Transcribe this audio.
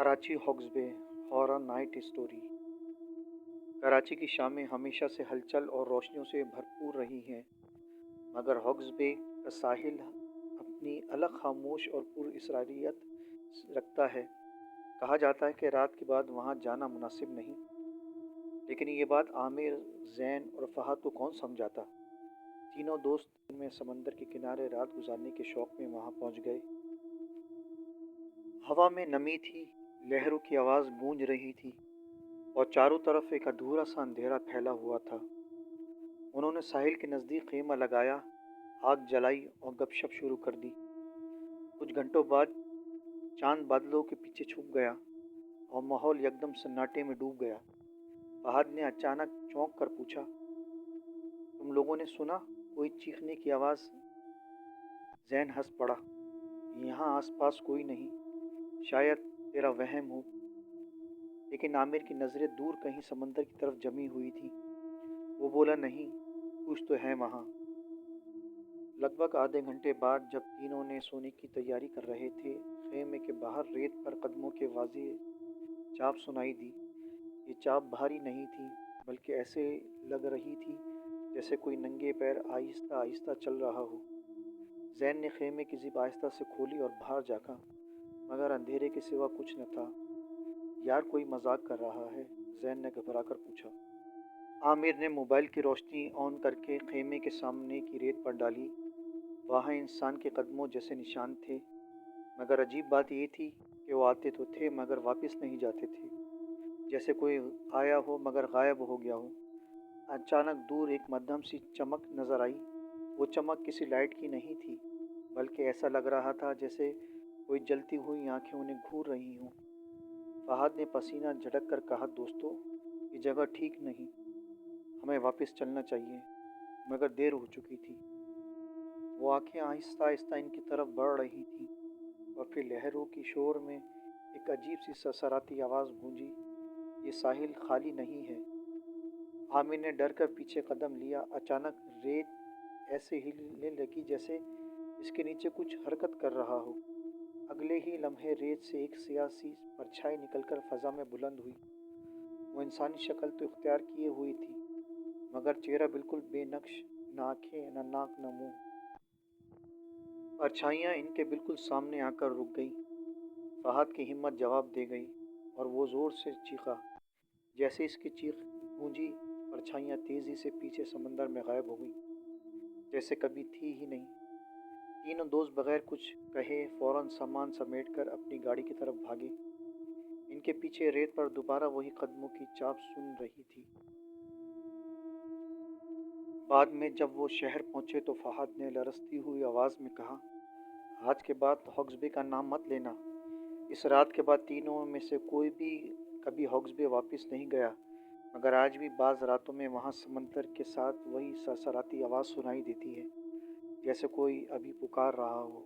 Karachi hawks बे horror night story. Karachi की शामें हमेशा से हलचल और रोशनियों से भरपूर रही हैं, मगर हॉक्स बे का साहिल अपनी अलग खामोश और पुरअसरारियत रखता है। कहा जाता है कि रात के बाद वहाँ जाना मुनासिब नहीं, लेकिन ये बात आमिर, जैन और फहद को कौन समझाता। तीनों दोस्त दिन में समंदर के किनारे रात गुजारने के शौक में वहाँ पहुँच गए। हवा में नमी थी, लहरों की आवाज़ गूंज रही थी और चारों तरफ एक अधूरा सा अंधेरा फैला हुआ था। उन्होंने साहिल के नज़दीक खेमा लगाया, आग जलाई और गपशप शुरू कर दी। कुछ घंटों बाद चांद बादलों के पीछे छुप गया और माहौल एकदम सन्नाटे में डूब गया। फहद ने अचानक चौंक कर पूछा, तुम लोगों ने सुना कोई चीखने की आवाज़? जैन हंस पड़ा, यहाँ आसपास कोई नहीं, शायद तेरा वहम हो। लेकिन आमिर की नज़रें दूर कहीं समंदर की तरफ जमी हुई थी। वो बोला, नहीं, कुछ तो है वहाँ। लगभग आधे घंटे बाद जब तीनों ने सोने की तैयारी कर रहे थे, खेमे के बाहर रेत पर कदमों के वाज़ेह चाप सुनाई दी। ये चाप भारी नहीं थी, बल्कि ऐसे लग रही थी जैसे कोई नंगे पैर आहिस्ता आहिस्ता चल रहा हो। जैन ने खेमे की जिप आहिस्ता से खोली और बाहर झाँका, मगर अंधेरे के सिवा कुछ न था। यार, कोई मजाक कर रहा है? जैन ने घबरा कर पूछा। आमिर ने मोबाइल की रोशनी ऑन करके खेमे के सामने की रेत पर डाली। वहाँ इंसान के कदमों जैसे निशान थे, मगर अजीब बात ये थी कि वो आते तो थे मगर वापस नहीं जाते थे। जैसे कोई आया हो मगर गायब हो गया हो। अचानक दूर एक मध्यम सी चमक नजर आई। वो चमक किसी लाइट की नहीं थी, बल्कि ऐसा लग रहा था जैसे कोई जलती हुई आंखें उन्हें घूर रही हों। फहद ने पसीना झटक कर कहा, दोस्तों, ये जगह ठीक नहीं, हमें वापस चलना चाहिए। मगर देर हो चुकी थी। वो आंखें आहिस्ता आहिस्ता इनकी तरफ बढ़ रही थीं और फिर लहरों की शोर में एक अजीब सी ससराती आवाज़ गूंजी, ये साहिल खाली नहीं है। आमिर ने डर कर पीछे कदम लिया। अचानक रेत ऐसे हिलने लगी जैसे इसके नीचे कुछ हरकत कर रहा हो। अगले ही लम्हे रेत से एक सियासी परछाई निकलकर फजा में बुलंद हुई। वो इंसानी शक्ल तो इख्तियार किए हुई थी, मगर चेहरा बिल्कुल बेनक्श, न आँखें, न नाक, न मुंह। परछाइयाँ इनके बिल्कुल सामने आकर रुक गई। फहद की हिम्मत जवाब दे गई और वो ज़ोर से चीखा। जैसे इसकी चीख गूंजी, परछाइयाँ तेज़ी से पीछे समंदर में गायब हो गई, जैसे कभी थी ही नहीं। तीनों दोस्त बगैर कुछ कहे फौरन सामान समेटकर अपनी गाड़ी की तरफ भागे। इनके पीछे रेत पर दोबारा वही कदमों की चाप सुन रही थी। बाद में जब वो शहर पहुंचे तो फहद ने लरसती हुई आवाज़ में कहा, आज के बाद हॉक्स बे का नाम मत लेना। इस रात के बाद तीनों में से कोई भी कभी हॉक्स बे वापस नहीं गया, मगर आज भी बाज़ रातों में वहाँ समंदर के साथ वही सरसराती आवाज़ सुनाई देती है, जैसे कोई अभी पुकार रहा हो।